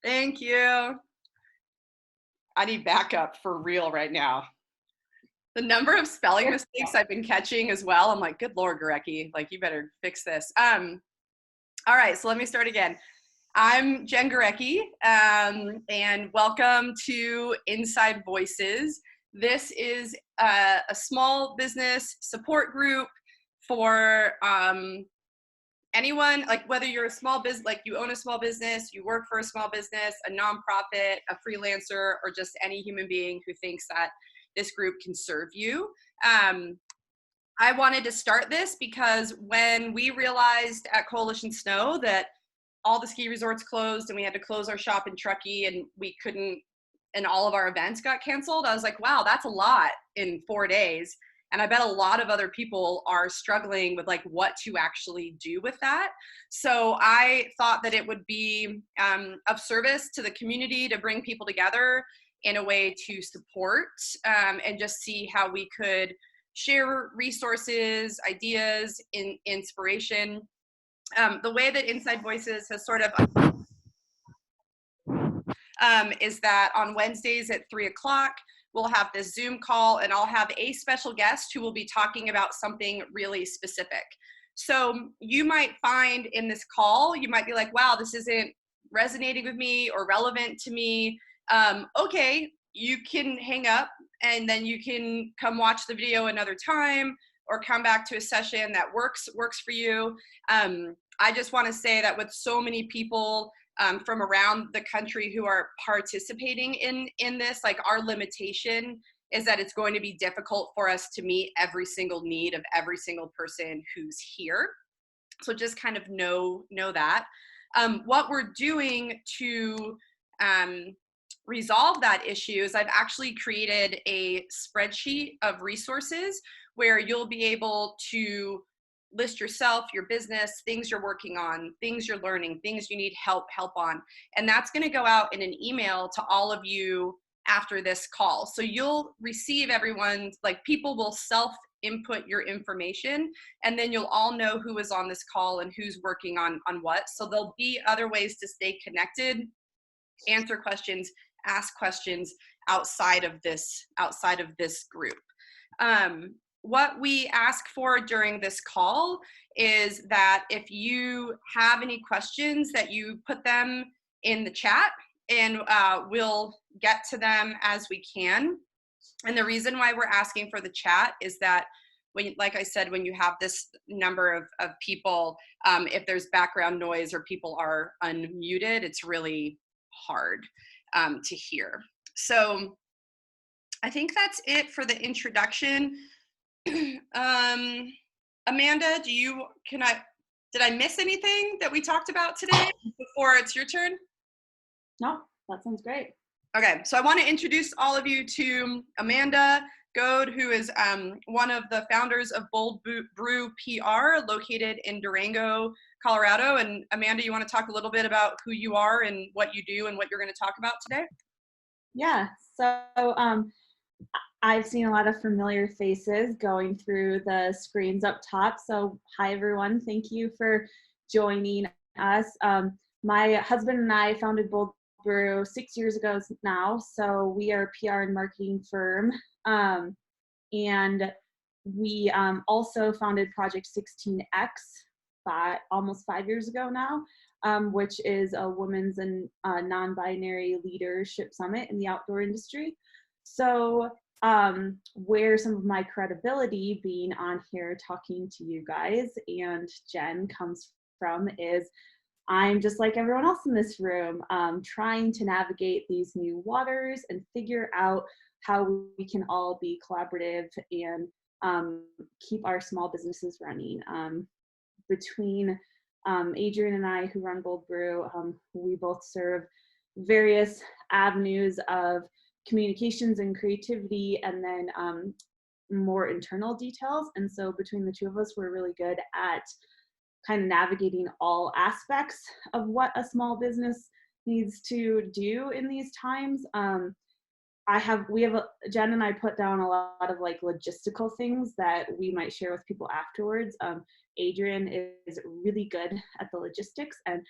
Thank you. I need backup for real right now. The number of spelling mistakes I've been catching as well. I'm like, good Lord, Gurecki, like you better fix this. All right, so let me start again. I'm Jen Gurecki, and welcome to Inside Voices. This is a small business support group for anyone, like whether you're a small business, like you own a small business, you work for a small business, a nonprofit, a freelancer, or just any human being who thinks that this group can serve you. I wanted to start this because when we realized at Coalition Snow that all the ski resorts closed and we had to close our shop in Truckee and we couldn't, and all of our events got canceled, I was like, wow, that's a lot in 4 days. And I bet a lot of other people are struggling with like what to actually do with that. So I thought that it would be of service to the community to bring people together in a way to support and just see how we could share resources, ideas, inspiration. The way that Inside Voices has sort of is that on Wednesdays at 3 o'clock, we'll have this Zoom call and I'll have a special guest who will be talking about something really specific. So you might find in this call, you might be like, wow, this isn't resonating with me or relevant to me. Okay, you can hang up and then you can come watch the video another time or come back to a session that works for you. I just want to say that with so many people from around the country who are participating in this, like our limitation is that it's going to be difficult for us to meet every single need of every single person who's here. So just kind of know that. What we're doing to resolve that issue is I've actually created a spreadsheet of resources where you'll be able to list yourself, your business, things you're working on, things you're learning, things you need help on. And that's going to go out in an email to all of you after this call. So you'll receive everyone's, like people will self-input your information and then you'll all know who is on this call and who's working on what. So there'll be other ways to stay connected, answer questions, ask questions outside of this group. What we ask for during this call is that if you have any questions that you put them in the chat and we'll get to them as we can. And the reason why we're asking for the chat is that when, like I said, when you have this number of people, if there's background noise or people are unmuted, it's really hard to hear. So I think that's it for the introduction. Amanda, did I miss anything that we talked about today before it's your turn? No, that sounds great. Okay, so I want to introduce all of you to Amanda Goad, who is one of the founders of BoldBrew PR, located in Durango, Colorado. And Amanda, you want to talk a little bit about who you are and what you do and what you're going to talk about today? Yeah, so I've seen a lot of familiar faces going through the screens up top. So hi, everyone. Thank you for joining us. My husband and I founded BoldBrew 6 years ago now. So we are a PR and marketing firm. And we also founded Project 16X almost 5 years ago now, which is a women's and non-binary leadership summit in the outdoor industry. So where some of my credibility being on here talking to you guys and Jen comes from is I'm just like everyone else in this room, trying to navigate these new waters and figure out how we can all be collaborative and keep our small businesses running. Between Adrian and I, who run BoldBrew, we both serve various avenues of communications and creativity, and then more internal details. And so between the two of us, we're really good at kind of navigating all aspects of what a small business needs to do in these times. Jen and I put down a lot of like logistical things that we might share with people afterwards. Adrian is really good at the logistics and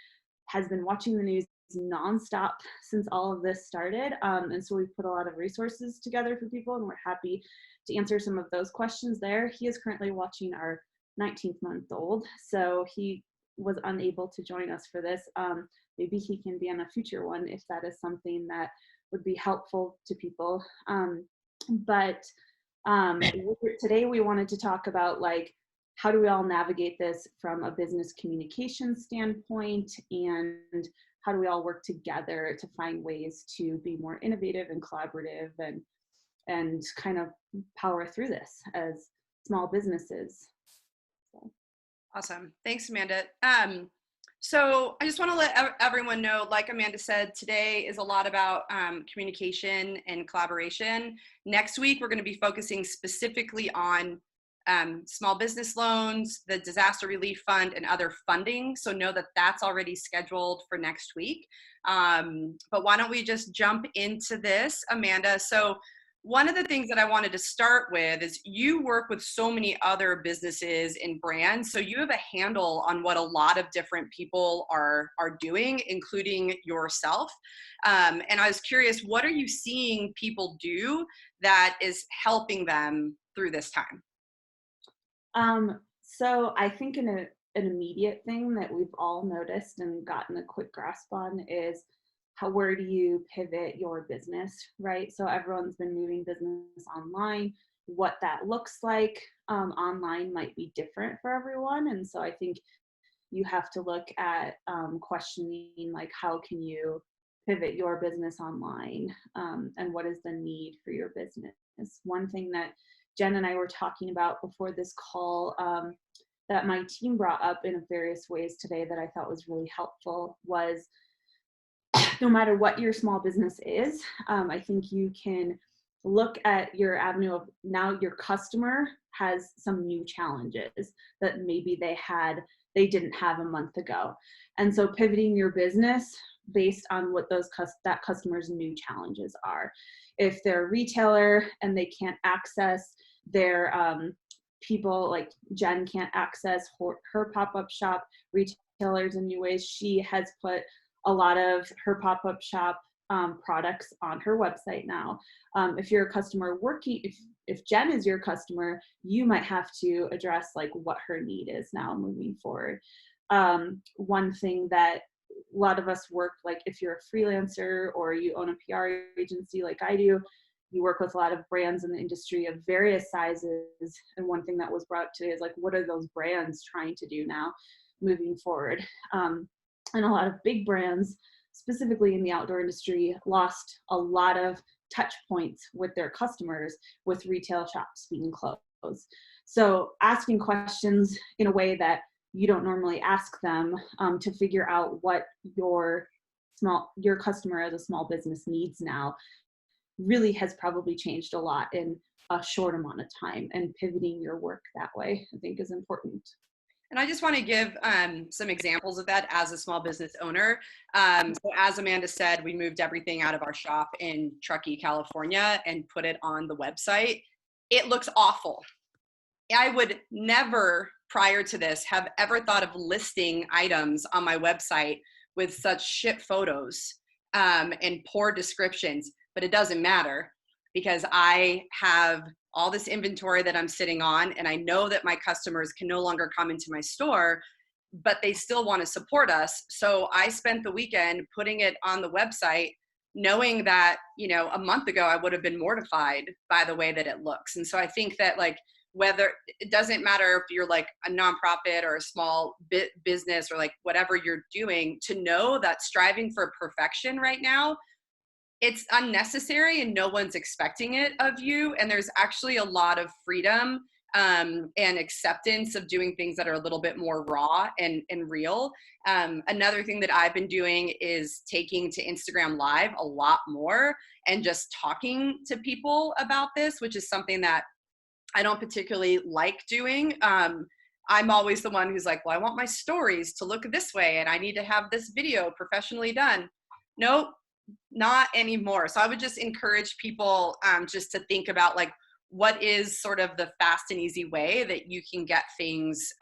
has been watching the news nonstop since all of this started. And so we've put a lot of resources together for people, and we're happy to answer some of those questions there. He is currently watching our 19-month-old, so he was unable to join us for this. Maybe he can be on a future one if that is something that would be helpful to people. But today we wanted to talk about like, how do we all navigate this from a business communication standpoint, and how do we all work together to find ways to be more innovative and collaborative and kind of power through this as small businesses. So. Awesome. Thanks, Amanda. So I just want to let everyone know, like Amanda said, today is a lot about communication and collaboration. Next week, we're going to be focusing specifically on small business loans, the disaster relief fund, and other funding. So know that that's already scheduled for next week. But why don't we just jump into this, Amanda? So one of the things that I wanted to start with is you work with so many other businesses and brands, so you have a handle on what a lot of different people are doing, including yourself. And I was curious, what are you seeing people do that is helping them through this time? So I think an immediate thing that we've all noticed and gotten a quick grasp on is where do you pivot your business, right? So everyone's been moving business online. What that looks like online might be different for everyone. And so I think you have to look at questioning, like, how can you pivot your business online, and what is the need for your business? One thing that Jen and I were talking about before this call that my team brought up in various ways today that I thought was really helpful was, no matter what your small business is, I think you can look at your avenue of now your customer has some new challenges that maybe they didn't have a month ago. And so pivoting your business based on what that customer's new challenges are. If they're a retailer and they can't access their people, like Jen can't access her pop-up shop, retailers in new ways, she has put a lot of her pop-up shop products on her website now. If you're a customer if Jen is your customer, you might have to address like what her need is now moving forward. One thing that a lot of us work, like if you're a freelancer or you own a PR agency like I do, you work with a lot of brands in the industry of various sizes. And one thing that was brought up today is like, what are those brands trying to do now moving forward? And a lot of big brands, specifically in the outdoor industry, lost a lot of touch points with their customers with retail shops being closed. So asking questions in a way that you don't normally ask them to figure out what your customer as a small business needs now really has probably changed a lot in a short amount of time, and pivoting your work that way, I think, is important. And I just want to give some examples of that as a small business owner. So as Amanda said, we moved everything out of our shop in Truckee, California, and put it on the website. It looks awful. I would never, prior to this, have ever thought of listing items on my website with such shit photos and poor descriptions, but it doesn't matter because I have all this inventory that I'm sitting on, and I know that my customers can no longer come into my store, but they still want to support us. So I spent the weekend putting it on the website, knowing that, a month ago I would have been mortified by the way that it looks. And so I think that, like, whether it doesn't matter if you're like a nonprofit or a small business or like whatever you're doing, to know that striving for perfection right now, it's unnecessary and no one's expecting it of you. And there's actually a lot of freedom and acceptance of doing things that are a little bit more raw and real. Another thing that I've been doing is taking to Instagram Live a lot more and just talking to people about this, which is something that I don't particularly like doing. I'm always the one who's like, well, I want my stories to look this way and I need to have this video professionally done. Nope, not anymore. So I would just encourage people just to think about, like, what is sort of the fast and easy way that you can get things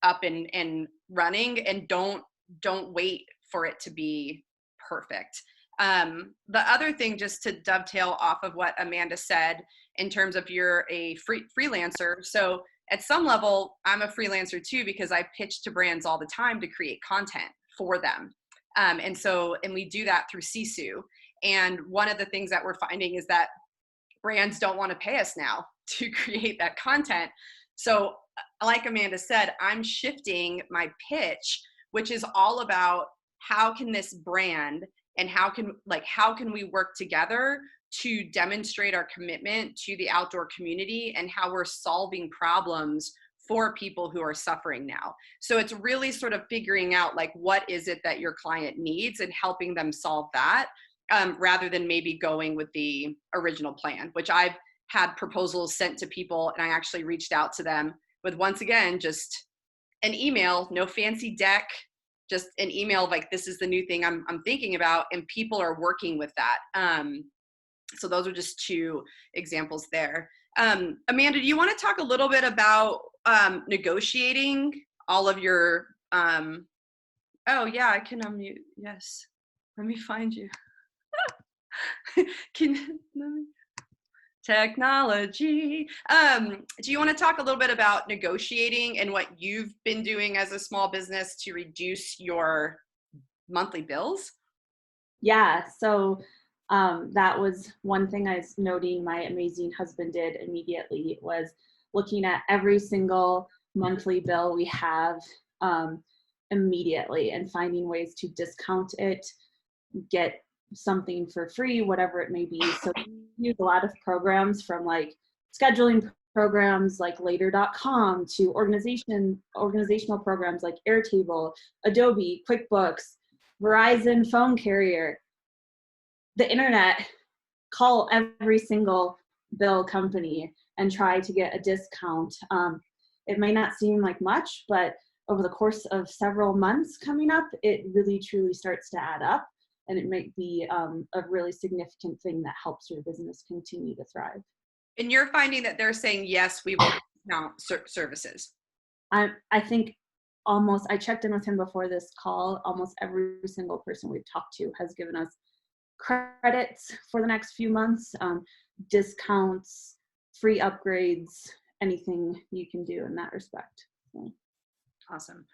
up and running, and don't wait for it to be perfect. The other thing, just to dovetail off of what Amanda said, in terms of you're a freelancer. So at some level, I'm a freelancer too, because I pitch to brands all the time to create content for them. And we do that through Sisu. And one of the things that we're finding is that brands don't want to pay us now to create that content. So like Amanda said, I'm shifting my pitch, which is all about how can this brand and how can we work together to demonstrate our commitment to the outdoor community and how we're solving problems for people who are suffering now. So it's really sort of figuring out like, what is it that your client needs and helping them solve that, rather than maybe going with the original plan, which I've had proposals sent to people and I actually reached out to them with, once again, just an email, no fancy deck, just an email of like, this is the new thing I'm thinking about, and people are working with that. So those are just two examples there. Amanda, do you want to talk a little bit about negotiating all of your, oh yeah, I can unmute, yes. Let me find you. Technology. Do you want to talk a little bit about negotiating and what you've been doing as a small business to reduce your monthly bills? Yeah, so that was one thing I was noting my amazing husband did immediately, was looking at every single monthly bill we have immediately and finding ways to discount it, get something for free, whatever it may be. So we use a lot of programs, from like scheduling programs like later.com to organizational programs like Airtable, Adobe, QuickBooks, Verizon phone carrier, the internet. Call every single bill company and try to get a discount. It may not seem like much, but over the course of several months coming up, it really truly starts to add up. And it might be a really significant thing that helps your business continue to thrive. And you're finding that they're saying, yes, we will discount services. I think I checked in with him before this call, almost every single person we've talked to has given us credits for the next few months, discounts, free upgrades, anything you can do in that respect. So. Awesome.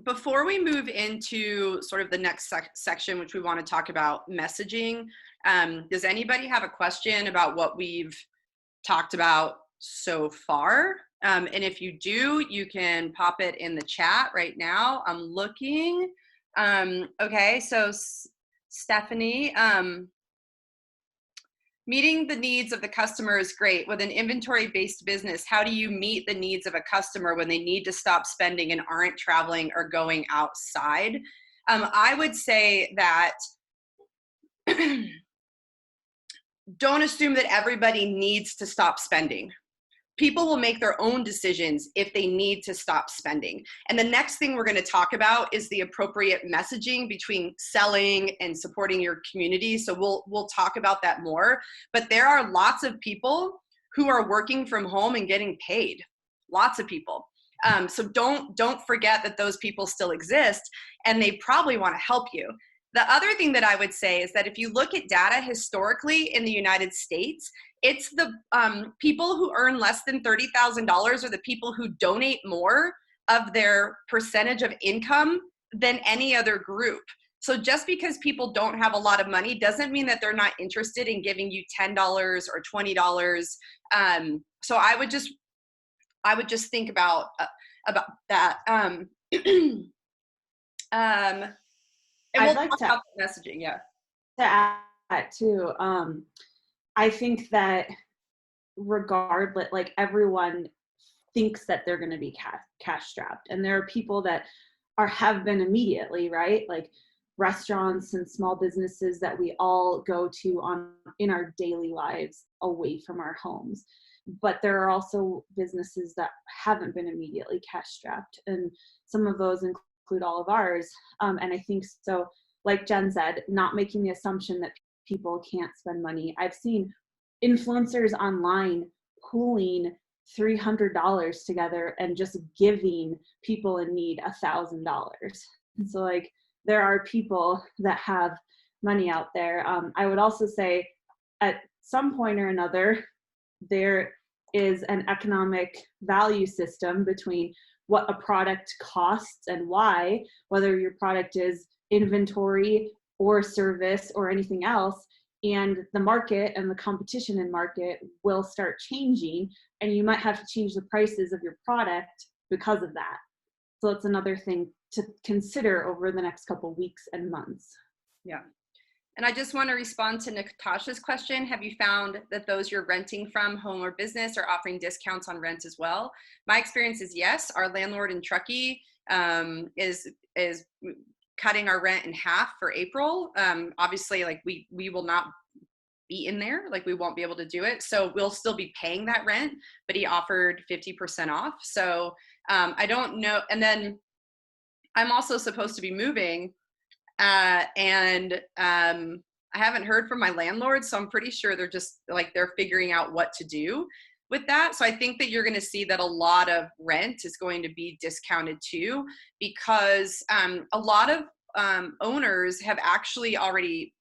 Before we move into sort of the next section, which we want to talk about messaging, does anybody have a question about what we've talked about so far? And if you do, you can pop it in the chat right now. I'm looking. Okay, so Stephanie, meeting the needs of the customer is great. With an inventory-based business, how do you meet the needs of a customer when they need to stop spending and aren't traveling or going outside? I would say that don't assume that everybody needs to stop spending. People will make their own decisions if they need to stop spending. And the next thing we're going to talk about is the appropriate messaging between selling and supporting your community. So we'll talk about that more. But there are lots of people who are working from home and getting paid. Lots of people. So don't forget that those people still exist, and they probably want to help you. The other thing that I would say is that if you look at data historically in the United States, it's the people who earn less than $30,000 are the people who donate more of their percentage of income than any other group. So just because people don't have a lot of money doesn't mean that they're not interested in giving you $10 or $20. So I would just think about that. And we'll talk about the messaging, yeah. To add too, I think that regardless, like everyone thinks that they're going to be cash strapped, and there are people that have been immediately, right? Like restaurants and small businesses that we all go to in our daily lives away from our homes. But there are also businesses that haven't been immediately cash strapped, and some of those include all of ours. And I think so, like Jen said, not making the assumption that people can't spend money. I've seen influencers online pooling $300 together and just giving people in need $1,000. And so like, there are people that have money out there. I would also say at some point or another, there is an economic value system between what a product costs and why, whether your product is inventory or service or anything else, and the market and the competition in market will start changing, and you might have to change the prices of your product because of that. So it's another thing to consider over the next couple of weeks and months. Yeah. And I just want to respond to Natasha's question. Have you found that those you're renting from, home or business, are offering discounts on rent as well? My experience is yes. Our landlord in Truckee is cutting our rent in half for April. Obviously, like we will not be in there, like we won't be able to do it. So we'll still be paying that rent, but he offered 50% off. So I don't know. And then I'm also supposed to be moving. And I haven't heard from my landlord, so I'm pretty sure they're just like, they're figuring out what to do with that. So I think that you're going to see that a lot of rent is going to be discounted too, because a lot of owners have actually already,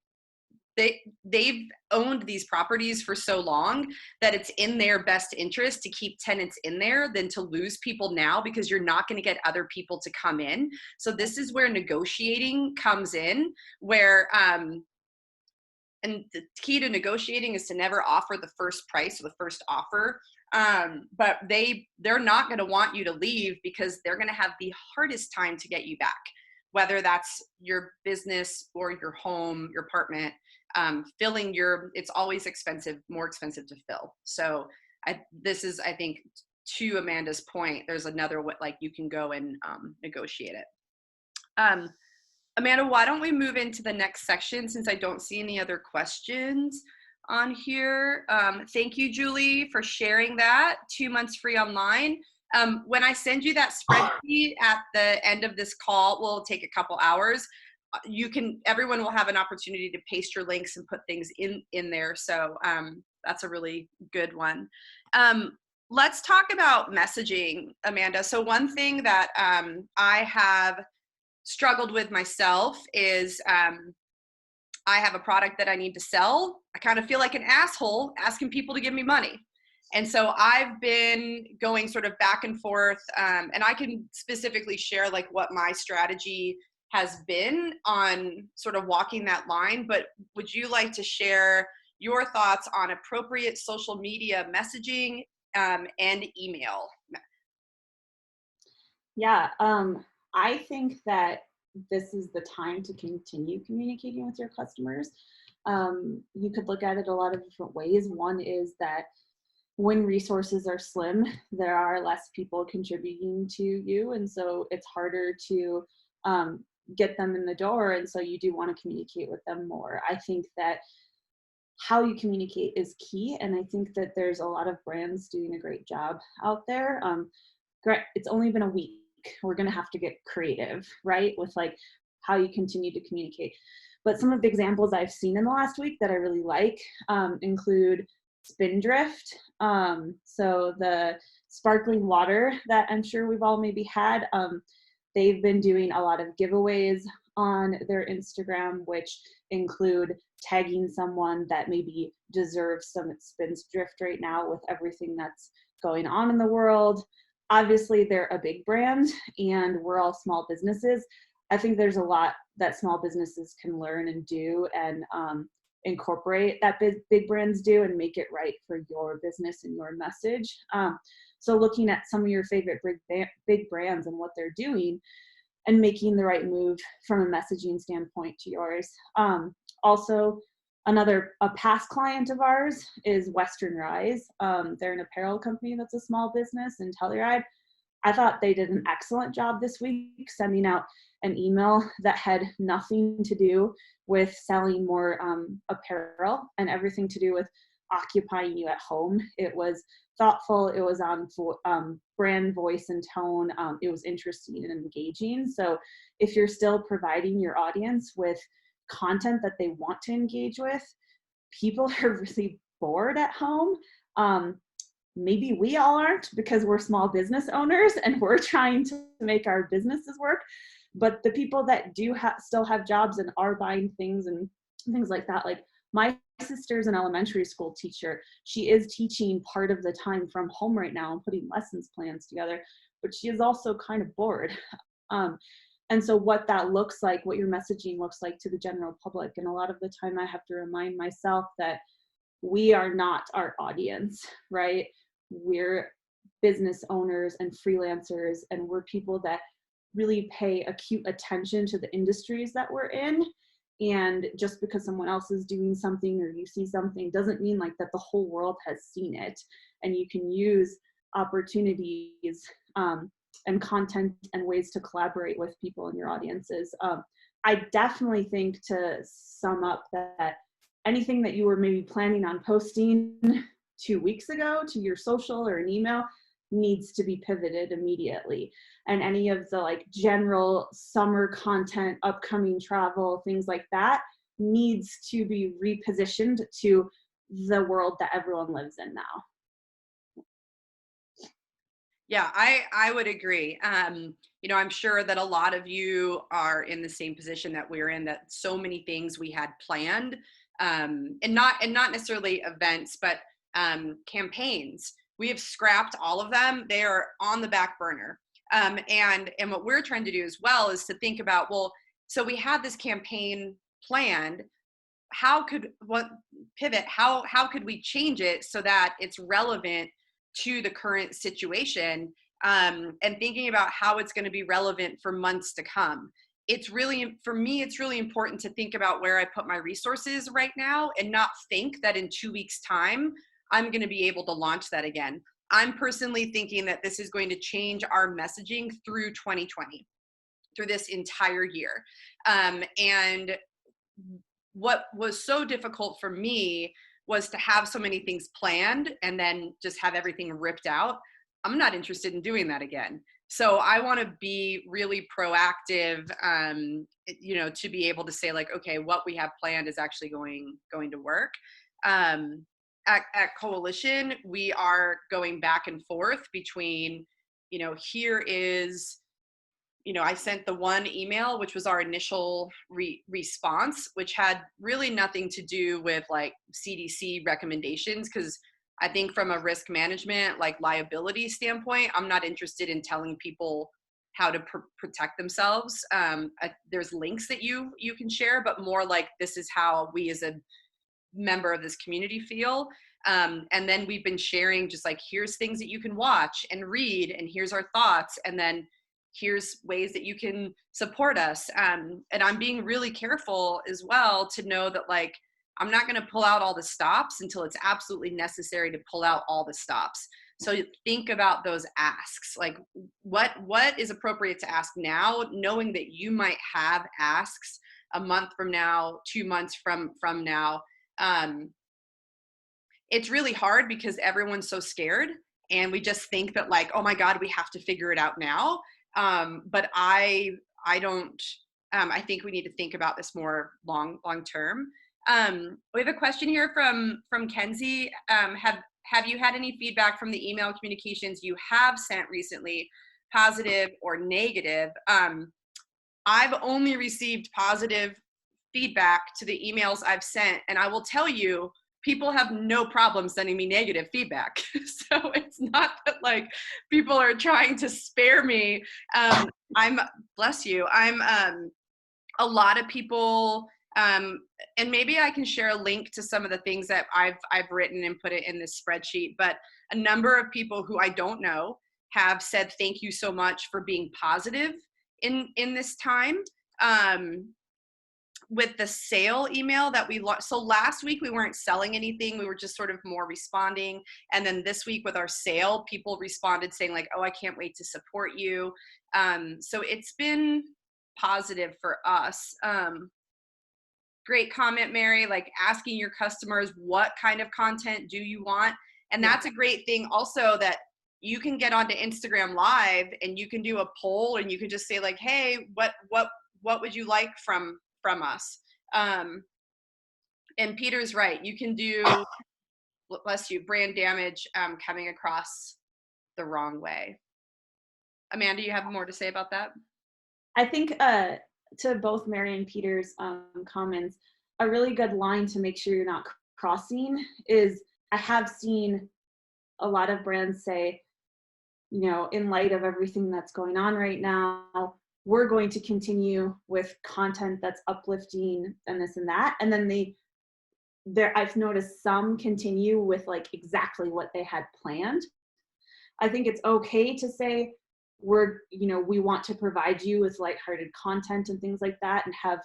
they've owned these properties for so long that it's in their best interest to keep tenants in there than to lose people now, because you're not going to get other people to come in. So this is where negotiating comes in, where and the key to negotiating is to never offer the first price or the first offer. But they're not going to want you to leave, because they're going to have the hardest time to get you back, whether that's your business or your home, your apartment. Filling it's always expensive, more expensive to fill. So this is, I think, to Amanda's point, there's another way, like you can go and negotiate it. Amanda, why don't we move into the next section, since I don't see any other questions on here. Thank you, Julie, for sharing that. 2 months free online. When I send you that spreadsheet at the end of this call, will take a couple hours. Everyone will have an opportunity to paste your links and put things in there. So that's a really good one. Let's talk about messaging, Amanda. So one thing that I have struggled with myself is I have a product that I need to sell. I kind of feel like an asshole asking people to give me money. And so I've been going sort of back and forth, and I can specifically share like what my strategy has been on sort of walking that line. But would you like to share your thoughts on appropriate social media messaging and email? Yeah, I think that this is the time to continue communicating with your customers. You could look at it a lot of different ways. One is that when resources are slim, there are less people contributing to you, and so it's harder to get them in the door, and so you do want to communicate with them more. I think that how you communicate is key, and I think that there's a lot of brands doing a great job out there. It's only been a week. We're going to have to get creative, right, with like how you continue to communicate. But some of the examples I've seen in the last week that I really like include Spindrift. So the sparkling water that I'm sure we've all maybe had, they've been doing a lot of giveaways on their Instagram, which include tagging someone that maybe deserves some Spindrift right now with everything that's going on in the world. Obviously, they're a big brand and we're all small businesses. I think there's a lot that small businesses can learn and do and incorporate that big brands do and make it right for your business and your message. So looking at some of your favorite big brands and what they're doing and making the right move from a messaging standpoint to yours. Also, a past client of ours is Western Rise. They're an apparel company that's a small business in Telluride. I thought they did an excellent job this week sending out an email that had nothing to do with selling more apparel and everything to do with occupying you at home. It was thoughtful. It was on brand voice and tone. It was interesting and engaging. So if you're still providing your audience with content that they want to engage with, people are really bored at home. Maybe we all aren't because we're small business owners and we're trying to make our businesses work. But the people that do still have jobs and are buying things and things like that, like my sister's an elementary school teacher. She is teaching part of the time from home right now and putting lessons plans together, but she is also kind of bored. Um, and so what that looks like, what your messaging looks like to the general public. And a lot of the time I have to remind myself that we are not our audience, right? We're business owners and freelancers, and we're people that really pay acute attention to the industries that we're in. And just because someone else is doing something or you see something doesn't mean like that the whole world has seen it. And you can use opportunities and content and ways to collaborate with people in your audiences. I definitely think, to sum up, that anything that you were maybe planning on posting 2 weeks ago to your social or an email needs to be pivoted immediately. And any of the like general summer content, upcoming travel, things like that needs to be repositioned to the world that everyone lives in now. Yeah, I would agree. You know, I'm sure that a lot of you are in the same position that we're in, that so many things we had planned, and not necessarily events, but campaigns. We have scrapped all of them. They are on the back burner. And what we're trying to do as well is to think about, well, so we had this campaign planned. How could what pivot? How could we change it so that it's relevant to the current situation, and thinking about how it's going to be relevant for months to come. It's really, for me, it's really important to think about where I put my resources right now and not think that in 2 weeks' time, I'm going to be able to launch that again. I'm personally thinking that this is going to change our messaging through 2020, through this entire year. And what was so difficult for me was to have so many things planned and then just have everything ripped out. I'm not interested in doing that again. So I want to be really proactive, you know, to be able to say like, okay, what we have planned is actually going to work. At Coalition, we are going back and forth between, you know, here is, you know, I sent the one email, which was our initial response, which had really nothing to do with like CDC recommendations. Cause I think from a risk management, like liability standpoint, I'm not interested in telling people how to protect themselves. There's links that you can share, but more like, this is how we as a member of this community feel. And then we've been sharing just like, here's things that you can watch and read, and here's our thoughts. And then here's ways that you can support us. And I'm being really careful as well to know that like, I'm not going to pull out all the stops until it's absolutely necessary to pull out all the stops. So think about those asks, like what is appropriate to ask now, knowing that you might have asks a month from now, 2 months from now. It's really hard because everyone's so scared, and we just think that like, oh my God, we have to figure it out now. But I don't. I think we need to think about this more long term. We have a question here from Kenzie. Have you had any feedback from the email communications you have sent recently, positive or negative? I've only received positive feedback to the emails I've sent, and I will tell you, people have no problem sending me negative feedback. So it's not that like people are trying to spare me. Bless you. A lot of people, and maybe I can share a link to some of the things that I've written and put it in this spreadsheet, but a number of people who I don't know have said, thank you so much for being positive in this time. With the sale email that we launched. So last week we weren't selling anything. We were just sort of more responding. And then this week with our sale, people responded saying like, oh, I can't wait to support you. So it's been positive for us. Great comment, Mary, like asking your customers, what kind of content do you want? And that's a great thing also, that you can get onto Instagram Live and you can do a poll and you can just say like, hey, what would you like from us? And Peter's right. You can do, bless you, brand damage coming across the wrong way. Amanda, you have more to say about that? I think to both Mary and Peter's comments, a really good line to make sure you're not crossing is, I have seen a lot of brands say, in light of everything that's going on right now, we're going to continue with content that's uplifting and this and that. And then I've noticed some continue with like exactly what they had planned. I think it's okay to say we want to provide you with lighthearted content and things like that, and have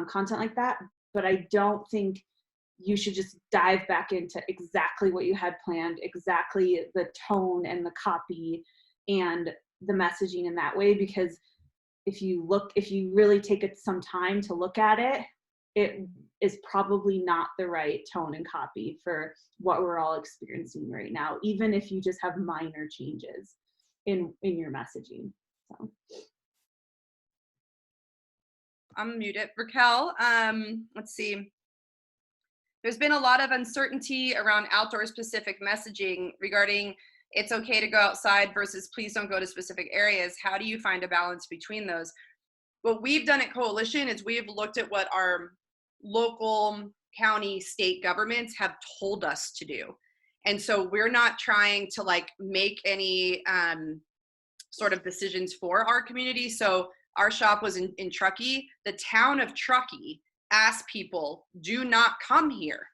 content like that. But I don't think you should just dive back into exactly what you had planned, exactly the tone and the copy and the messaging in that way, because if you really take some time to look at it, it is probably not the right tone and copy for what we're all experiencing right now, even if you just have minor changes in your messaging. So I'm muted. Raquel, let's see. There's been a lot of uncertainty around outdoor specific messaging regarding it's okay to go outside versus please don't go to specific areas. How do you find a balance between those? What we've done at Coalition is we've looked at what our local, county, state governments have told us to do. And so we're not trying to like make any sort of decisions for our community. So our shop was in Truckee. The town of Truckee asked people, do not come here,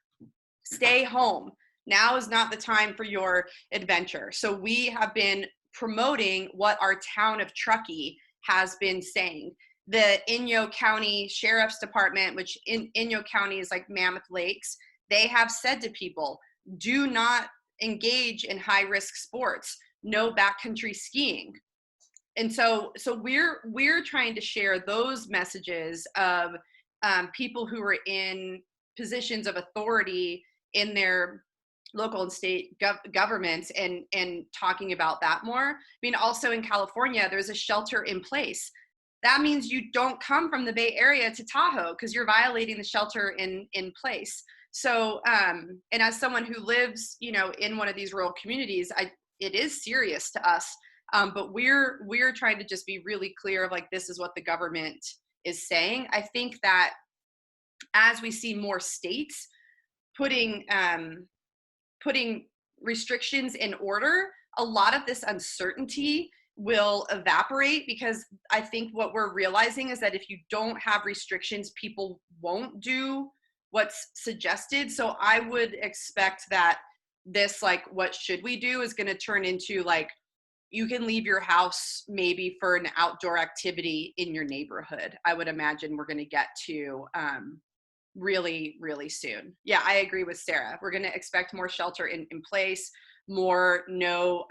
stay home. Now is not the time for your adventure. So we have been promoting what our town of Truckee has been saying. The Inyo County Sheriff's Department, which in Inyo County is like Mammoth Lakes, they have said to people, do not engage in high-risk sports, no backcountry skiing. And so we're trying to share those messages of people who are in positions of authority in their local and state governments and talking about that more. I mean, also in California, there's a shelter in place. That means you don't come from the Bay Area to Tahoe because you're violating the shelter in place. So, and as someone who lives, in one of these rural communities, it is serious to us. But we're trying to just be really clear of like, this is what the government is saying. I think that as we see more states putting restrictions in order, a lot of this uncertainty will evaporate, because I think what we're realizing is that if you don't have restrictions, people won't do what's suggested. So I would expect that this, like, what should we do is going to turn into like, you can leave your house maybe for an outdoor activity in your neighborhood. I would imagine we're going to get to really, really soon. Yeah, I agree with Sarah. We're going to expect more shelter in place, more no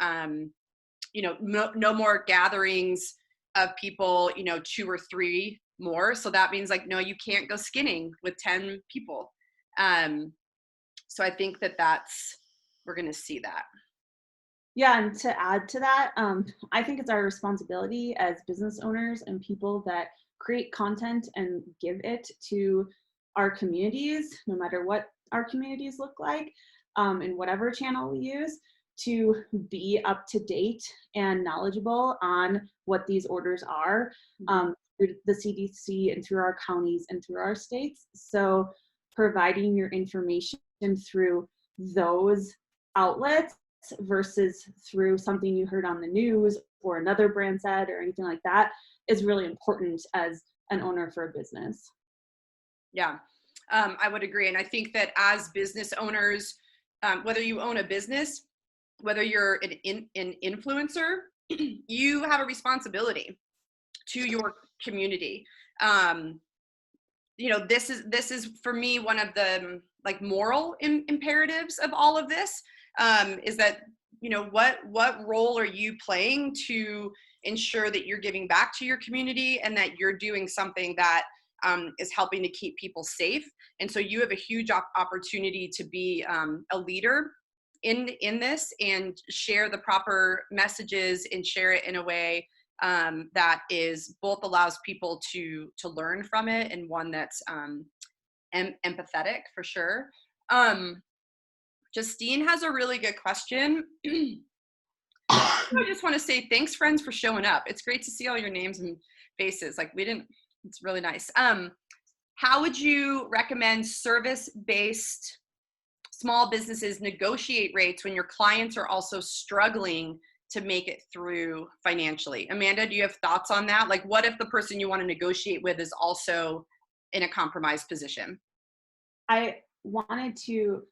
more gatherings of people, 2 or 3 more. So that means like, no, you can't go skinning with 10 people. So I think we're going to see that. Yeah, and to add to that, I think it's our responsibility as business owners and people that create content and give it to our communities, no matter what our communities look like, in whatever channel we use, to be up to date and knowledgeable on what these orders are, through the CDC and through our counties and through our states. So providing your information through those outlets versus through something you heard on the news or another brand said or anything like that is really important as an owner for a business. Yeah, I would agree. And I think that as business owners, whether you own a business, whether you're an influencer, you have a responsibility to your community. This is for me one of the like moral imperatives of all of this, is that what role are you playing to ensure that you're giving back to your community and that you're doing something that is helping to keep people safe. And so you have a huge opportunity to be a leader in this and share the proper messages and share it in a way that is both allows people to learn from it, and one that's empathetic for sure. Justine has a really good question. I just want to say thanks, friends, for showing up. It's great to see all your names and faces. Like we didn't, it's really nice. How would you recommend service-based small businesses negotiate rates when your clients are also struggling to make it through financially? Amanda, do you have thoughts on that? Like, what if the person you want to negotiate with is also in a compromised position? I wanted to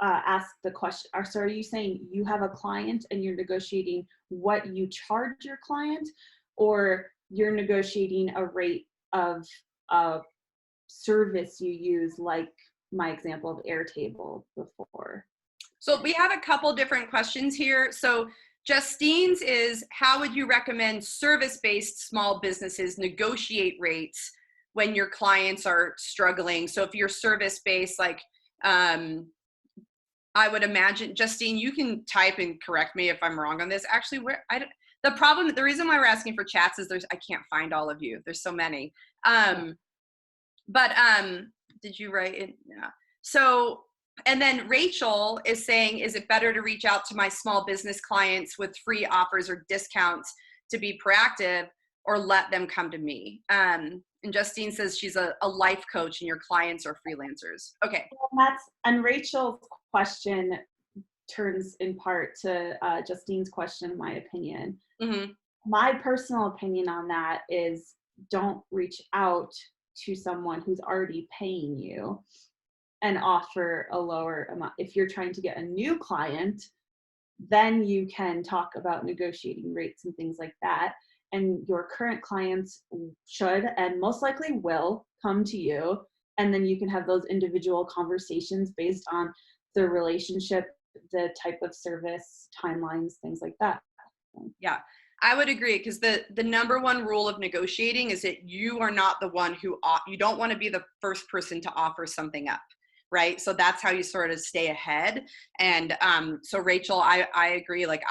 ask the question, so are you saying you have a client and you're negotiating what you charge your client, or you're negotiating a rate of a service you use, like my example of Airtable before? So we have a couple different questions here. So Justine's is, how would you recommend service-based small businesses negotiate rates when your clients are struggling? So if you're service-based, like, I would imagine, Justine, you can type and correct me if I'm wrong on this. Actually, the reason why we're asking for chats is I can't find all of you. There's so many. But did you write it? Yeah. So, and then Rachel is saying, is it better to reach out to my small business clients with free offers or discounts to be proactive, or let them come to me? And Justine says she's a life coach and your clients are freelancers. Okay. And Rachel's question turns in part to Justine's question, in my opinion. Mm-hmm. My personal opinion on that is, don't reach out to someone who's already paying you and offer a lower amount. If you're trying to get a new client, then you can talk about negotiating rates and things like that. And your current clients should, and most likely will, come to you. And then you can have those individual conversations based on the relationship, the type of service, timelines, things like that. Yeah, I would agree, because the number one rule of negotiating is that you are not the one who, you don't want to be the first person to offer something up, right? So that's how you sort of stay ahead. And so Rachel, I agree. Like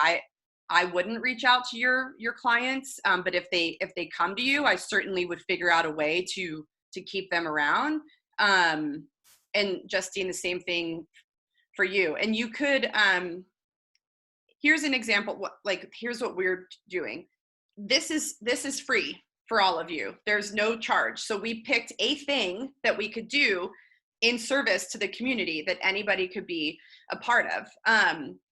I wouldn't reach out to your clients, but if they come to you, I certainly would figure out a way to keep them around. And Justine, the same thing for you. And you could, here's an example. Here's what we're doing. This is free for all of you. There's no charge. So we picked a thing that we could do in service to the community that anybody could be a part of.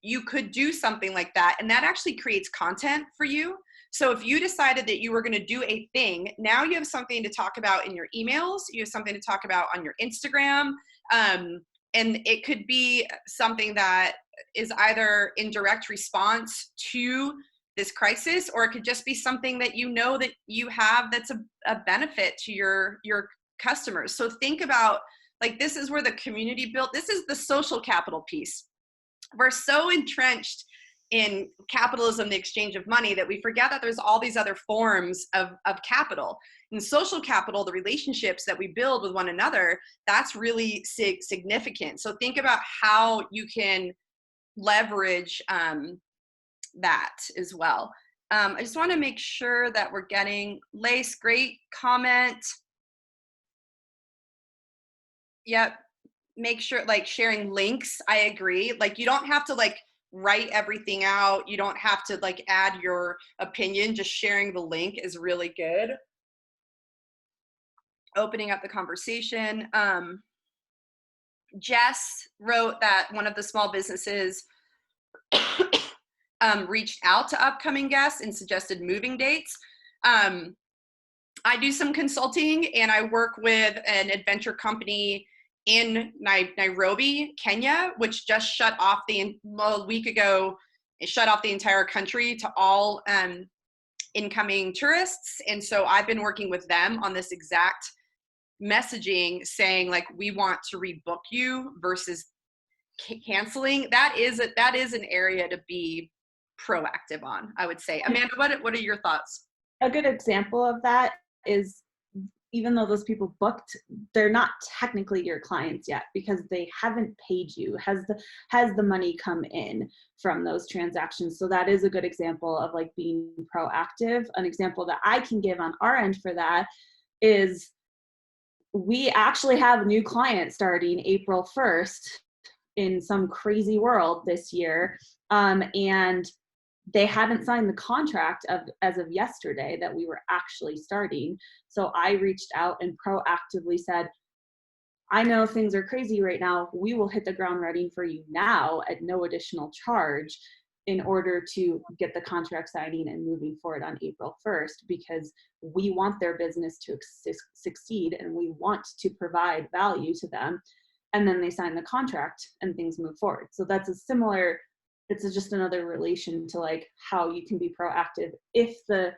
You could do something like that, and that actually creates content for you. So if you decided that you were going to do a thing, now you have something to talk about in your emails, you have something to talk about on your Instagram, and it could be something that is either in direct response to this crisis, or it could just be something that you know that you have that's a benefit to your customers. So think about, like, this is where the community built, this is the social capital piece. We're so entrenched in capitalism, the exchange of money, that we forget that there's all these other forms of capital. And social capital, the relationships that we build with one another, that's really significant. So think about how you can leverage that as well. I just want to make sure that we're getting, Lace, great comment. Yep. Make sure, like, sharing links. I agree. Like, you don't have to write everything out. You don't have to add your opinion. Just sharing the link is really good. Opening up the conversation. Jess wrote that one of the small businesses reached out to upcoming guests and suggested moving dates. I do some consulting, and I work with an adventure company in Nairobi, Kenya, which just shut off a week ago. It shut off the entire country to all incoming tourists. And so I've been working with them on this exact messaging, saying, like, we want to rebook you versus canceling. That is an area to be proactive on, I would say. Amanda, what are your thoughts? A good example of that is, even though those people booked, they're not technically your clients yet because they haven't paid you. Has the money come in from those transactions? So that is a good example of being proactive. An example that I can give on our end for that is, we actually have a new client starting April 1st in some crazy world this year. And they hadn't signed the contract as of yesterday that we were actually starting. So I reached out and proactively said, I know things are crazy right now. We will hit the ground running for you now at no additional charge in order to get the contract signing and moving forward on April 1st, because we want their business to succeed and we want to provide value to them. And then they sign the contract and things move forward. So that's a similar, just another relation to like how you can be proactive if the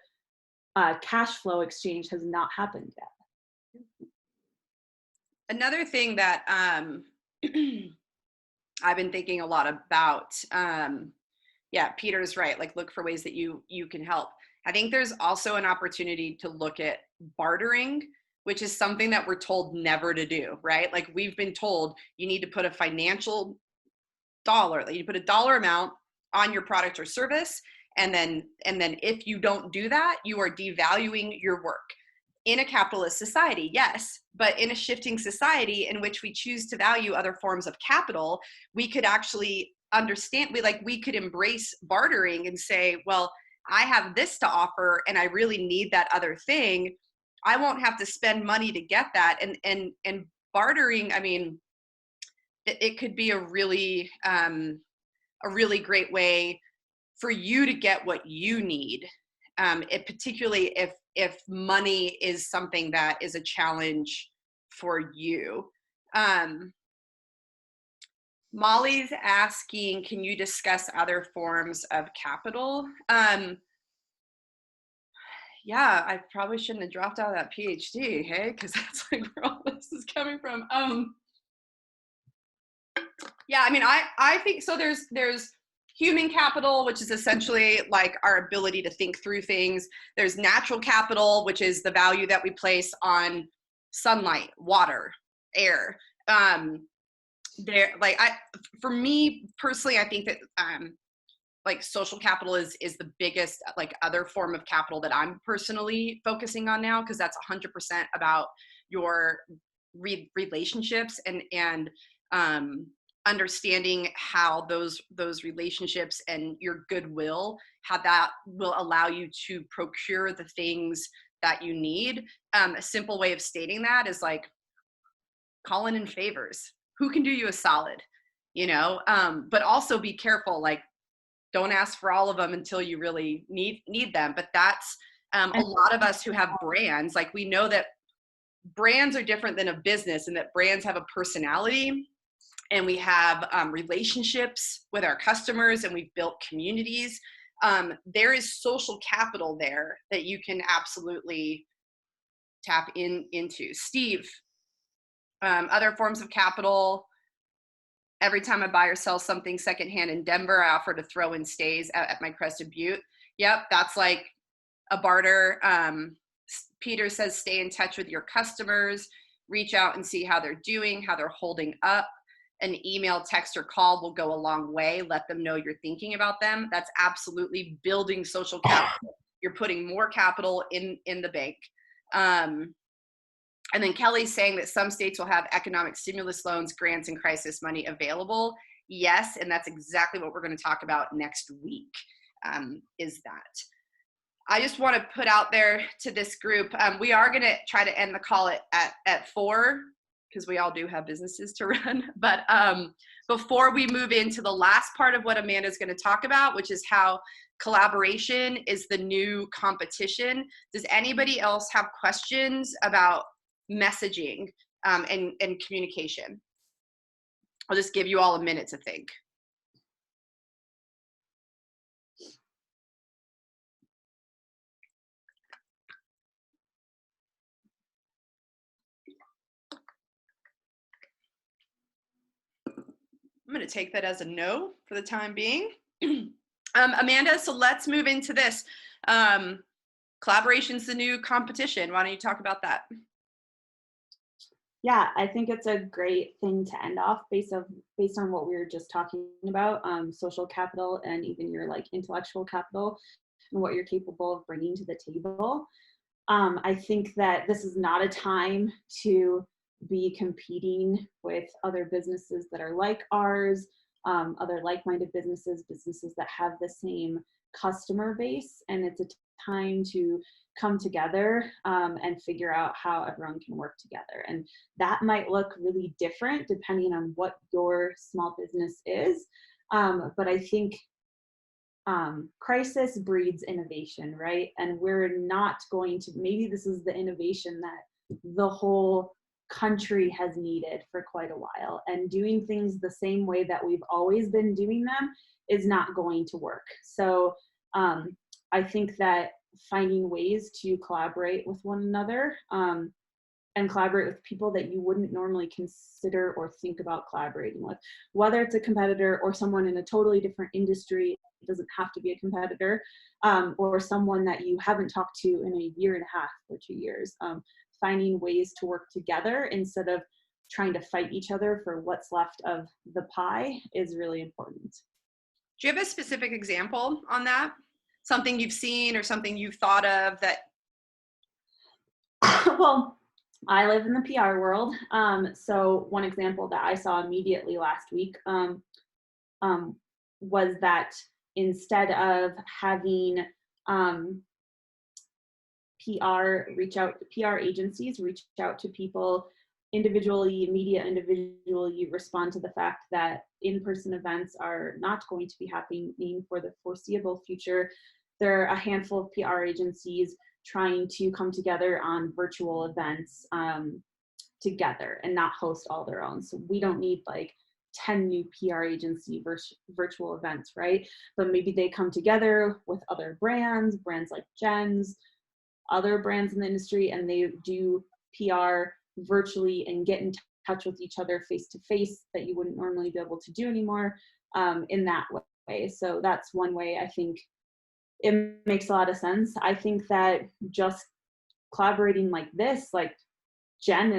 cash flow exchange has not happened yet. Another thing that I've been thinking a lot about, yeah, Peter's right. Like, look for ways that you can help. I think there's also an opportunity to look at bartering, which is something that we're told never to do, right? Like, we've been told you need to put a financial dollar, like you put a dollar amount on your product or service, and then if you don't do that, you are devaluing your work. In a capitalist society, yes, but in a shifting society in which we choose to value other forms of capital, we could actually understand, we could embrace bartering and say, well, I have this to offer and I really need that other thing. I won't have to spend money to get that. And bartering, I mean, it could be a really great way for you to get what you need. Particularly if money is something that is a challenge for you. Molly's asking, can you discuss other forms of capital? Yeah, I probably shouldn't have dropped out of that PhD, hey, because that's like where all this is coming from. Yeah, I mean, I think so. There's human capital, which is essentially like our ability to think through things. There's natural capital, which is the value that we place on sunlight, water, air. For me personally, I think that like social capital is the biggest like other form of capital that I'm personally focusing on now, because that's 100% about your relationships and understanding how those relationships and your goodwill, how that will allow you to procure the things that you need. A simple way of stating that is like calling in favors. Who can do you a solid, but also be careful, like don't ask for all of them until you really need them. But that's a lot of us who have brands, like we know that brands are different than a business, and that brands have a personality, and we have relationships with our customers, and we've built communities. There is social capital there that you can absolutely tap into. Steve, other forms of capital. Every time I buy or sell something secondhand in Denver, I offer to throw in stays at my Crested Butte. Yep, that's like a barter. Peter says, stay in touch with your customers, reach out and see how they're doing, how they're holding up. An email, text, or call will go a long way. Let them know you're thinking about them. That's absolutely building social capital. You're putting more capital in the bank. And then Kelly's saying that some states will have economic stimulus loans, grants, and crisis money available. Yes, and that's exactly what we're going to talk about next week, is that. I just want to put out there to this group, we are going to try to end the call at 4, because we all do have businesses to run. But before we move into the last part of what Amanda's going to talk about, which is how collaboration is the new competition, does anybody else have questions about messaging and communication? I'll just give you all a minute to think. I'm going to take that as a no for the time being. Amanda, so let's move into this. Collaboration's the new competition. Why don't you talk about that? Yeah, I think it's a great thing to end off based on what we were just talking about, social capital and even your like intellectual capital and what you're capable of bringing to the table. I think that this is not a time to be competing with other businesses that are like ours. other like-minded businesses, businesses that have the same customer base, and it's a time to come together and figure out how everyone can work together. And that might look really different depending on what your small business is. But I think crisis breeds innovation, right? And we're not going to, maybe this is the innovation that the whole country has needed for quite a while. And doing things the same way that we've always been doing them is not going to work. So I think that finding ways to collaborate with one another and collaborate with people that you wouldn't normally consider or think about collaborating with, whether it's a competitor or someone in a totally different industry. It doesn't have to be a competitor, or someone that you haven't talked to in a year and a half or 2 years. Finding ways to work together instead of trying to fight each other for what's left of the pie is really important. Do you have a specific example on that? Something you've seen or something you've thought of that? Well, I live in the PR world. So one example that I saw immediately last week was that instead of having PR agencies reach out to people individually, media individually, respond to the fact that in-person events are not going to be happening for the foreseeable future. There are a handful of PR agencies trying to come together on virtual events together and not host all their own. So we don't need like 10 new PR agency virtual events, right? But maybe they come together with other brands like Jen's, other brands in the industry, and they do PR virtually and get in touch with each other face to face that you wouldn't normally be able to do anymore in that way. So that's one way I think it makes a lot of sense. I think that just collaborating like this, like Jen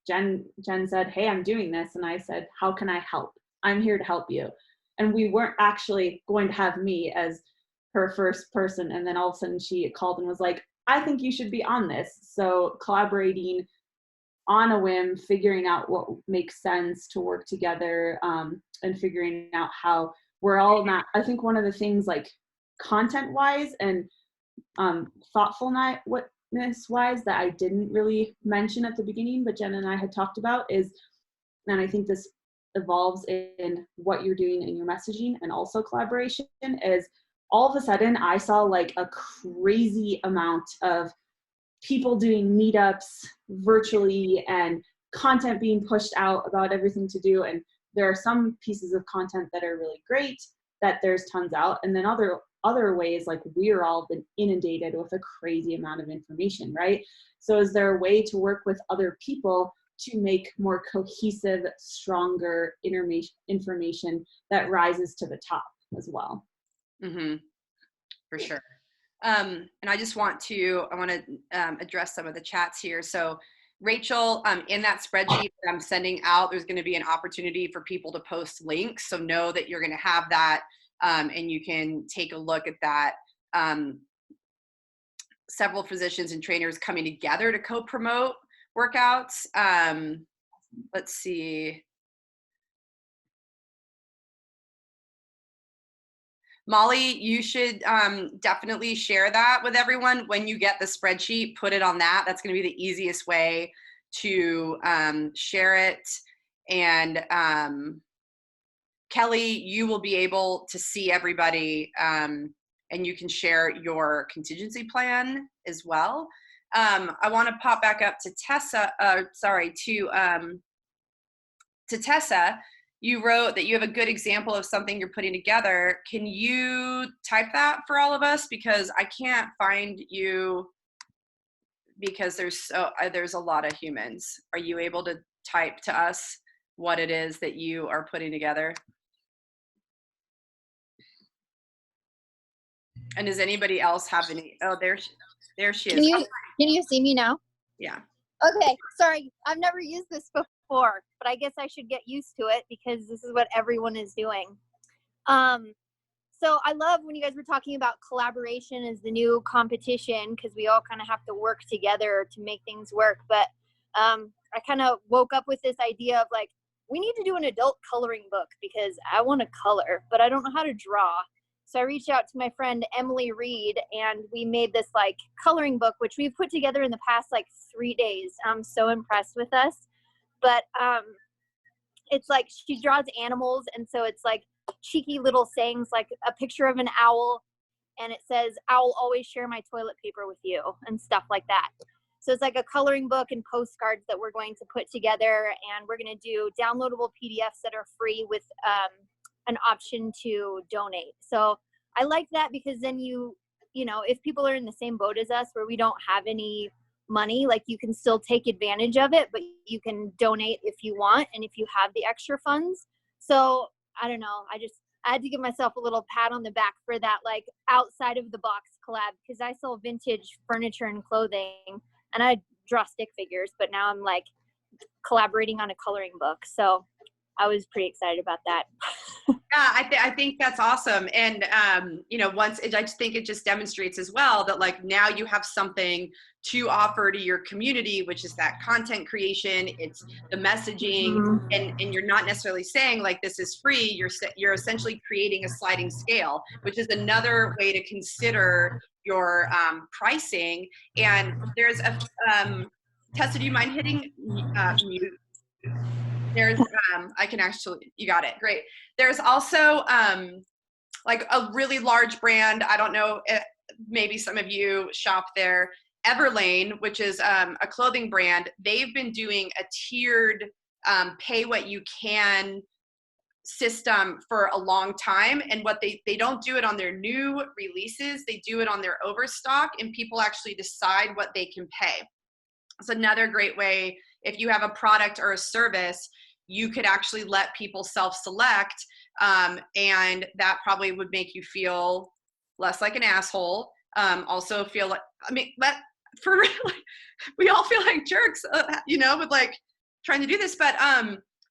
said, hey, I'm doing this. And I said, how can I help? I'm here to help you. And we weren't actually going to have me as her first person. And then all of a sudden she called and was like, I think you should be on this. So collaborating on a whim, figuring out what makes sense to work together, and figuring out how we're all not, I think one of the things like content wise and thoughtfulness wise that I didn't really mention at the beginning, but Jen and I had talked about is, and I think this evolves in what you're doing in your messaging and also collaboration, is all of a sudden I saw like a crazy amount of people doing meetups virtually and content being pushed out about everything to do. And there are some pieces of content that are really great that there's tons out. And then other ways, like we're all been inundated with a crazy amount of information, right? So is there a way to work with other people to make more cohesive, stronger information that rises to the top as well? Mm-hmm. For sure. And I want to address some of the chats here. So Rachel, in that spreadsheet that I'm sending out, there's going to be an opportunity for people to post links. So know that you're going to have that, and you can take a look at that. Several physicians and trainers coming together to co-promote workouts. Let's see. Molly, you should definitely share that with everyone. When you get the spreadsheet, put it on that. That's going to be the easiest way to share it. And Kelly, you will be able to see everybody, and you can share your contingency plan as well. I want to pop back up to Tessa. To Tessa. You wrote that you have a good example of something you're putting together. Can you type that for all of us? Because I can't find you because there's a lot of humans. Are you able to type to us what it is that you are putting together? And does anybody else have any? Oh, there she is. Can you see me now? Yeah. Okay, sorry. I've never used this before, but I guess I should get used to it because this is what everyone is doing. So I love when you guys were talking about collaboration as the new competition, because we all kind of have to work together to make things work. But I kind of woke up with this idea of like, we need to do an adult coloring book because I want to color, but I don't know how to draw. So I reached out to my friend Emily Reed, and we made this like coloring book, which we've put together in the past like 3 days. I'm so impressed with us. But it's like she draws animals, and so it's like cheeky little sayings, like a picture of an owl, and it says, "I'll always share my toilet paper with you," and stuff like that. So it's like a coloring book and postcards that we're going to put together, and we're going to do downloadable PDFs that are free with an option to donate. So I like that because then you know, if people are in the same boat as us where we don't have any money, like you can still take advantage of it, but you can donate if you want and if you have the extra funds. So I don't know. I had to give myself a little pat on the back for that, like outside of the box collab, because I sell vintage furniture and clothing and I draw stick figures, but now I'm like collaborating on a coloring book. So I was pretty excited about that. Yeah, I think that's awesome. And, you know, I just think it just demonstrates as well that like now you have something to offer to your community, which is that content creation, it's the messaging, and you're not necessarily saying like this is free. You're essentially creating a sliding scale, which is another way to consider your pricing. And there's a, Tessa, do you mind hitting mute? There's, I can actually, you got it, great. There's also like a really large brand, I don't know, maybe some of you shop there, Everlane, which is a clothing brand. They've been doing a tiered pay what you can system for a long time. And what they don't do it on their new releases, they do it on their overstock, and people actually decide what they can pay. It's another great way. If you have a product or a service, you could actually let people self-select, and that probably would make you feel less like an asshole. Also feel like, I mean, for real, we all feel like jerks, you know, with like trying to do this, but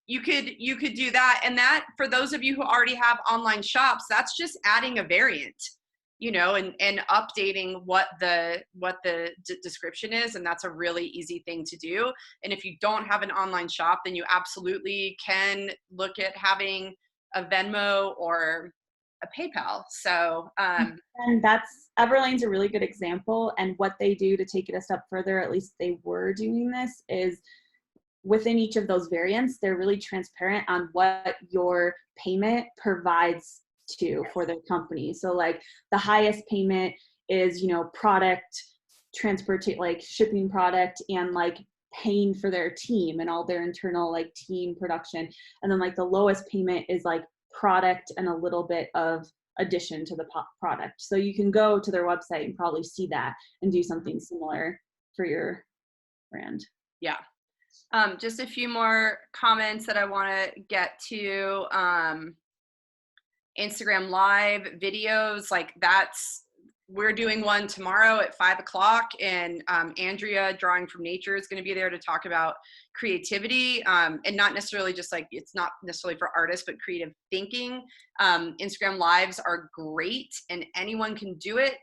you could do that. And that, for those of you who already have online shops, that's just adding a variant, you know, and updating what the description is. And that's a really easy thing to do. And if you don't have an online shop, then you absolutely can look at having a Venmo or a PayPal. So, and Everlane's a really good example. And what they do to take it a step further, at least they were doing this, is within each of those variants, they're really transparent on what your payment provides for their company. So like the highest payment is, you know, product, transport, like shipping product, and like paying for their team and all their internal like team production. And then like the lowest payment is like product and a little bit of addition to the product. So you can go to their website and probably see that and do something similar for your brand. Yeah. Just a few more comments that I want to get to. Instagram live videos, like we're doing one tomorrow at 5:00, and Andrea Drawing from Nature is going to be there to talk about creativity, and not necessarily just like, it's not necessarily for artists, but creative thinking. Instagram lives are great and anyone can do it.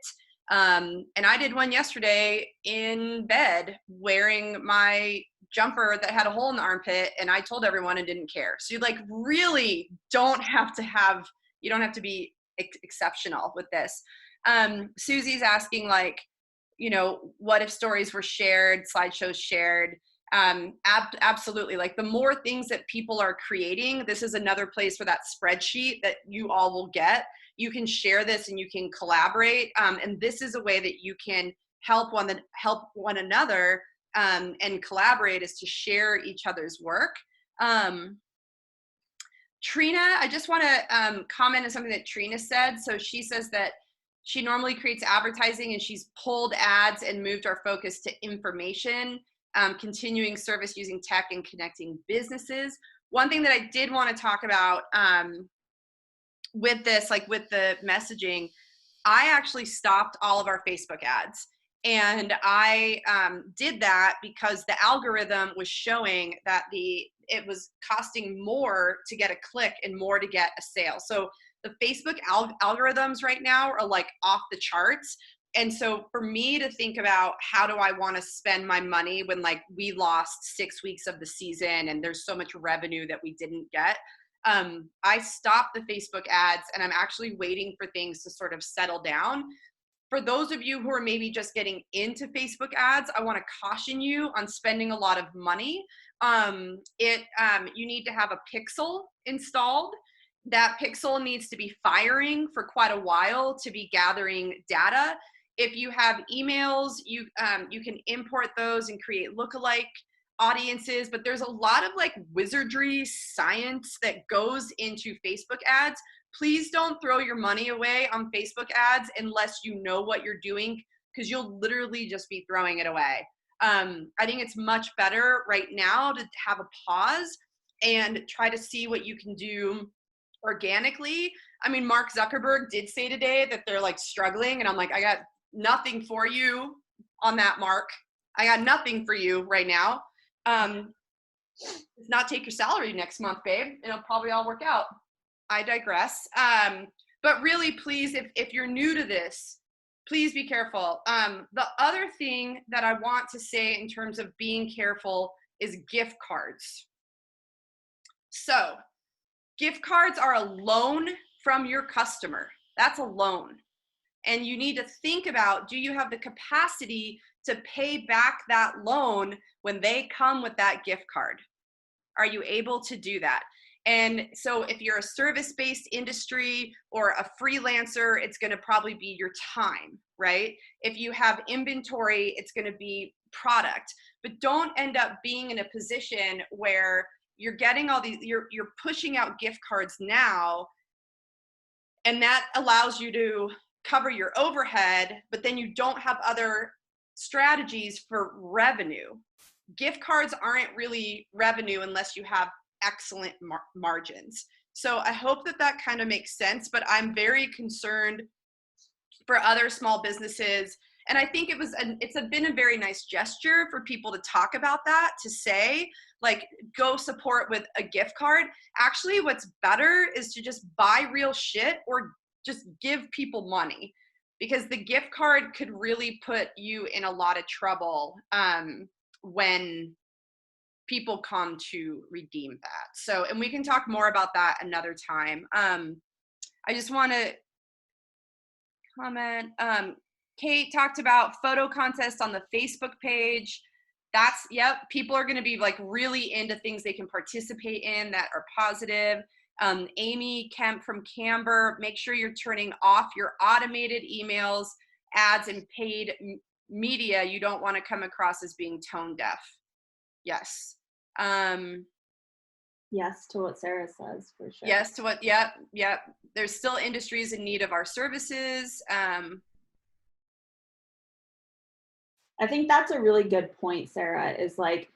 And I did one yesterday in bed wearing my jumper that had a hole in the armpit, and I told everyone and didn't care. So you like really don't have to be exceptional with this. Susie's asking like, you know, what if stories were shared, slideshows shared? Absolutely. Like the more things that people are creating, this is another place for that spreadsheet that you all will get. You can share this and you can collaborate. And this is a way that you can help one another and collaborate, is to share each other's work. Trina, I just want to comment on something that Trina said. So she says that she normally creates advertising and she's pulled ads and moved our focus to information, continuing service using tech and connecting businesses. One thing that I did want to talk about with this, like with the messaging, I actually stopped all of our Facebook ads. And I did that because the algorithm was showing that it was costing more to get a click and more to get a sale. So the Facebook algorithms right now are like off the charts. And so for me to think about how do I want to spend my money when like we lost 6 weeks of the season and there's so much revenue that we didn't get, I stopped the Facebook ads and I'm actually waiting for things to sort of settle down. For those of you who are maybe just getting into Facebook ads, I want to caution you on spending a lot of money. You need to have a pixel installed. That pixel needs to be firing for quite a while to be gathering data. If you have emails, you can import those and create lookalike audiences, but there's a lot of like wizardry science that goes into Facebook ads. Please don't throw your money away on Facebook ads unless you know what you're doing, because you'll literally just be throwing it away. I think it's much better right now to have a pause and try to see what you can do organically. I mean, Mark Zuckerberg did say today that they're like struggling, and I'm like, I got nothing for you on that, Mark. I got nothing for you right now. Just not take your salary next month, babe. It'll probably all work out. I digress. But really, please, if you're new to this, please be careful. The other thing that I want to say in terms of being careful is gift cards. So gift cards are a loan from your customer. That's a loan. And you need to think about, do you have the capacity to pay back that loan when they come with that gift card? Are you able to do that? And so if you're a service-based industry or a freelancer, it's going to probably be your time, right? If you have inventory, it's going to be product. But don't end up being in a position where you're getting all these, you're pushing out gift cards now, and that allows you to cover your overhead, but then you don't have other strategies for revenue. Gift cards aren't really revenue unless you have excellent margins. So I hope that kind of makes sense, but I'm very concerned for other small businesses. And I think it's been a very nice gesture for people to talk about that, to say, like, go support with a gift card. Actually, what's better is to just buy real shit or just give people money, because the gift card could really put you in a lot of trouble when people come to redeem that. So, and we can talk more about that another time. I just want to comment. Kate talked about photo contest on the Facebook page. That's, yep, people are going to be like really into things they can participate in that are positive. Amy Kemp from Camber, make sure you're turning off your automated emails, ads, and paid media. You don't want to come across as being tone deaf. Yes. Yes to what Sarah says, for sure. Yes to what, yep. There's still industries in need of our services. I think that's a really good point, Sarah, is like,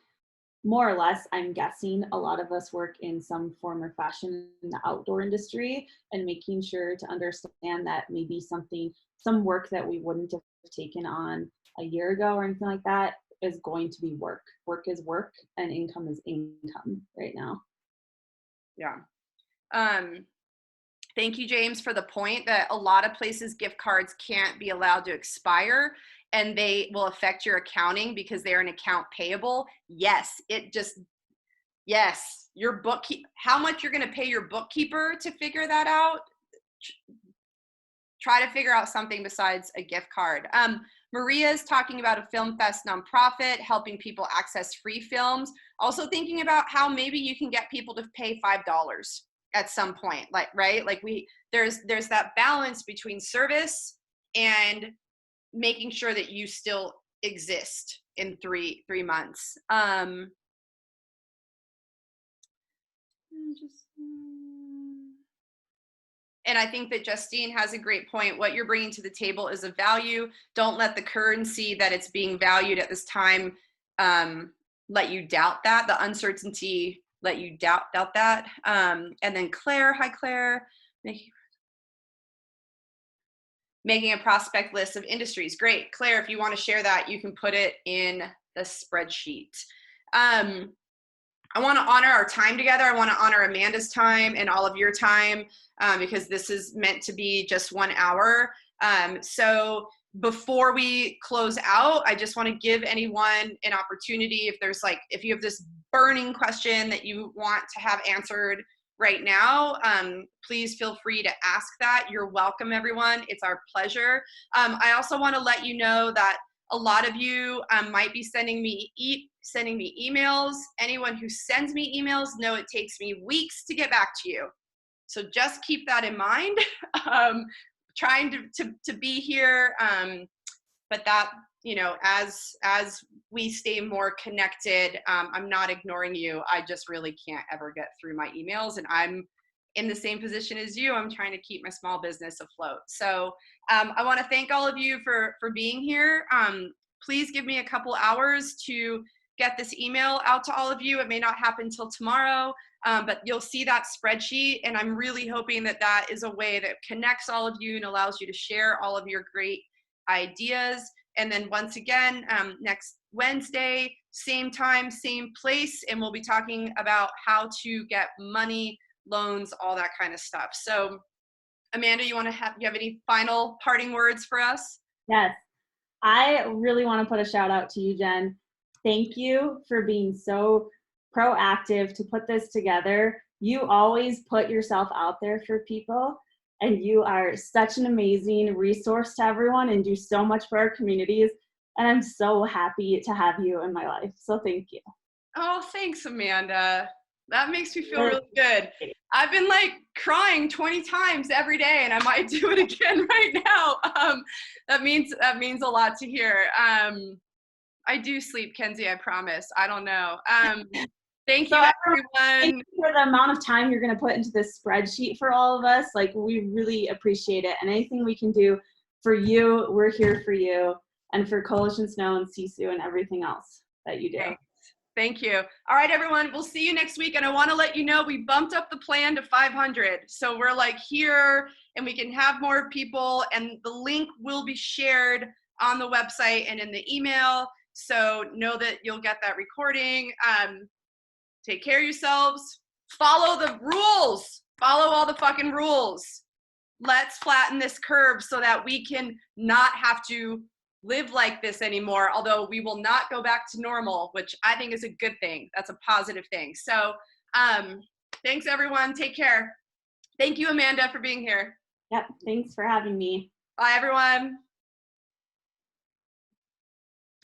more or less, I'm guessing a lot of us work in some form or fashion in the outdoor industry, and making sure to understand that maybe some work that we wouldn't have taken on a year ago or anything like that is going to be work. Work is work and income is income right now. Yeah. Thank you, James, for the point that a lot of places gift cards can't be allowed to expire, and they will affect your accounting because they're an account payable. Yes, your bookkeeper, how much you're going to pay your bookkeeper to figure that out. Try to figure out something besides a gift card. Maria is talking about a Film Fest nonprofit, helping people access free films. Also thinking about how maybe you can get people to pay $5 at some point, like, right? Like there's that balance between service and making sure that you still exist in three months. And I think that Justine has a great point. What you're bringing to the table is a value. Don't let the currency that it's being valued at this time let you doubt that. The uncertainty let you doubt that. And then Claire, hi Claire. Making a prospect list of industries. Great. Claire, if you want to share that, you can put it in the spreadsheet. I want to honor our time together. I want to honor Amanda's time and all of your time because this is meant to be just 1 hour. So before we close out, I just want to give anyone an opportunity. If you have this burning question that you want to have answered right now, please feel free to ask that. You're welcome, everyone. It's our pleasure. I also want to let you know that a lot of you might be sending me emails. Anyone who sends me emails, know it takes me weeks to get back to you. So just keep that in mind. Trying to be here, but that, as we stay more connected, I'm not ignoring you. I just really can't ever get through my emails, and I'm in the same position as you. I'm trying to keep my small business afloat. So I want to thank all of you for being here. Please give me a couple hours to get this email out to all of you. It may not happen till tomorrow. But you'll see that spreadsheet, and I'm really hoping that that is a way that connects all of you and allows you to share all of your great ideas. And then once again, next Wednesday, same time, same place, and we'll be talking about how to get money, loans, all that kind of stuff. So Amanda, you have any final parting words for us? Yes, I really want to put a shout out to you, Jen. Thank you for being so proactive to put this together. You always put yourself out there for people, and you are such an amazing resource to everyone and do so much for our communities. And I'm so happy to have you in my life. So thank you. Oh, thanks, Amanda. That makes me feel really good. I've been crying 20 times every day, and I might do it again right now. That means a lot to hear. I do sleep, Kenzie, I promise. I don't know. Thank you, everyone. Thank you for the amount of time you're going to put into this spreadsheet for all of us. We really appreciate it. And anything we can do for you, we're here for you. And for Coalition Snow and CSU and everything else that you do. Thanks. Thank you. All right, everyone. We'll see you next week. And I want to let you know we bumped up the plan to 500. So we're here, and we can have more people. And the link will be shared on the website and in the email. So know that you'll get that recording. Take care of yourselves. Follow the rules. Follow all the fucking rules. Let's flatten this curve so that we can not have to live like this anymore, although we will not go back to normal, which I think is a good thing. That's a positive thing. So thanks, everyone. Take care. Thank you, Amanda, for being here. Yep. Thanks for having me. Bye, everyone.